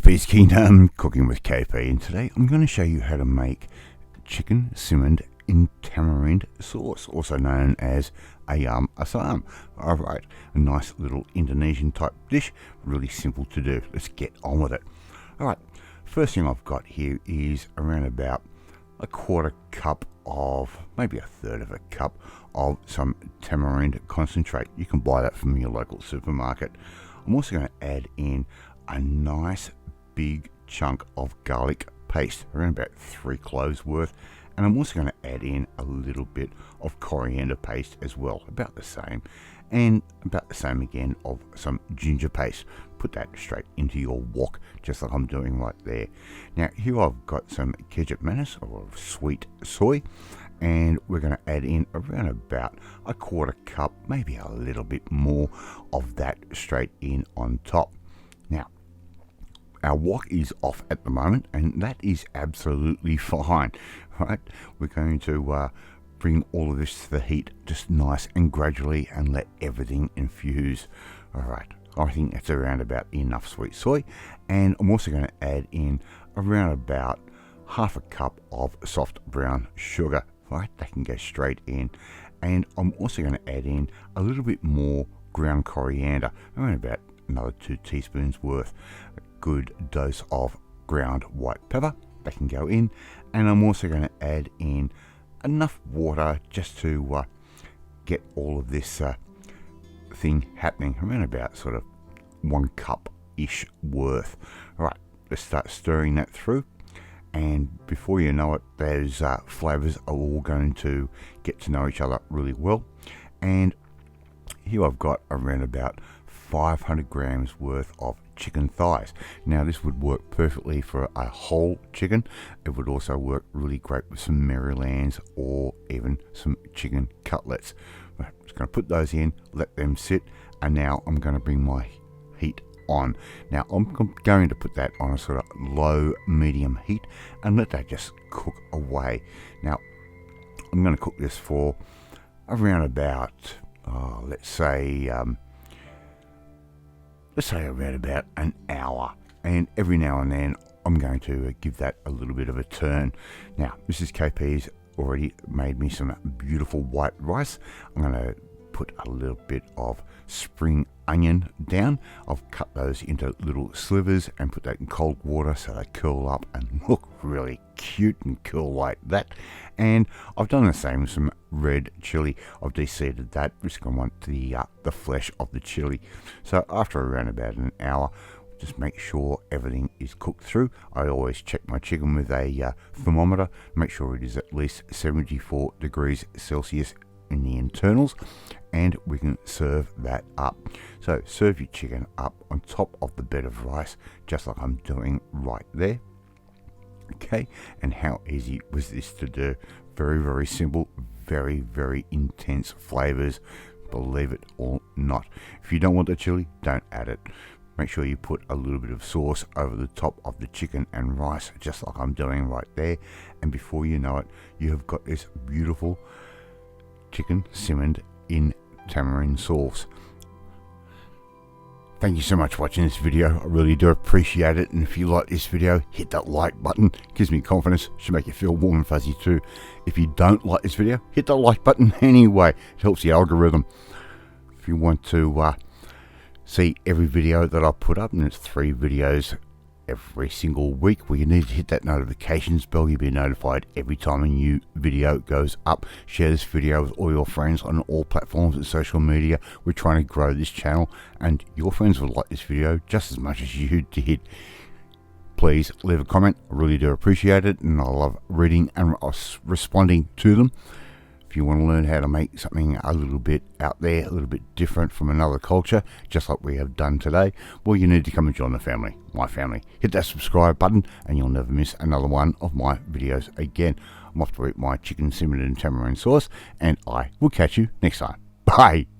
KP's Kingdom, cooking with KP, and today I'm going to show you how to make chicken simmered in tamarind sauce, also known as Ayam Asam. Alright, a nice little Indonesian type dish, really simple to do. Let's get on with it. Alright, first thing I've got here is around about a quarter cup of, maybe a third of a cup of some tamarind concentrate. You can buy that from your local supermarket. I'm also going to add in a nice big chunk of garlic paste, around about 3 cloves worth, and I'm also going to add in a little bit of coriander paste as well, about the same, and about the same again of some ginger paste. Put that straight into your wok, just like I'm doing right there. Now here I've got some ketchup mayonnaise or sweet soy, and we're going to add in around about a quarter cup, maybe a little bit more of that straight in on top. Now our wok is off at the moment, and that is absolutely fine. Right, we're going to bring all of this to the heat just nice and gradually and let everything infuse. Alright, I think that's around about enough sweet soy, and I'm also going to add in around about half a cup of soft brown sugar. Right, that can go straight in, and I'm also going to add in a little bit more ground coriander, around about another 2 teaspoons worth. A good dose of ground white pepper, that can go in, and I'm also going to add in enough water just to get all of this thing happening, around about sort of 1 cup ish worth. Alright, let's start stirring that through, and before you know it, those flavors are all going to get to know each other really well. And here I've got around about 500 grams worth of chicken thighs. Now this would work perfectly for a whole chicken. It would also work really great with some Marylands or even some chicken cutlets. I'm just going to put those in, let them sit, and now I'm going to bring my heat on. Now I'm going to put that on a sort of low medium heat and let that just cook away. Now I'm going to cook this for around about let's say around about an hour, and every now and then I'm going to give that a little bit of a turn. Now Mrs. KP's already made me some beautiful white rice. I'm going to put a little bit of spring onion down. I've cut those into little slivers and put that in cold water so they curl up and look really cute and cool like that. And I've done the same with some red chili. I've de-seeded that, just going to want the flesh of the chili. So after around about an hour, just make sure everything is cooked through. I always check my chicken with a thermometer, make sure it is at least 74 degrees Celsius in the internals, and we can serve that up. So serve your chicken up on top of the bed of rice, just like I'm doing right there. Okay, and how easy was this to do? Very, very simple, very, very intense flavors, believe it or not. If you don't want the chili, don't add it. Make sure you put a little bit of sauce over the top of the chicken and rice, just like I'm doing right there, and before you know it, you have got this beautiful chicken simmered in tamarind sauce. Thank you so much for watching this video. I really do appreciate it, and if you like this video, hit that like button. It gives me confidence, should make you feel warm and fuzzy too. If you don't like this video, hit the like button anyway. It helps the algorithm. If you want to see every video that I put up, and it's 3 videos every single week, where you need to hit that notifications bell. You'll be notified every time a new video goes up. Share this video with all your friends on all platforms and social media. We're trying to grow this channel, and your friends will like this video just as much as you did. Please leave a comment. I really do appreciate it, and I love reading and responding to them. If you want to learn how to make something a little bit out there, a little bit different from another culture, just like we have done today, well, you need to come and join the family, my family. Hit that subscribe button and you'll never miss another one of my videos again. I'm off to eat my chicken simmered in tamarind sauce, and I will catch you next time. Bye!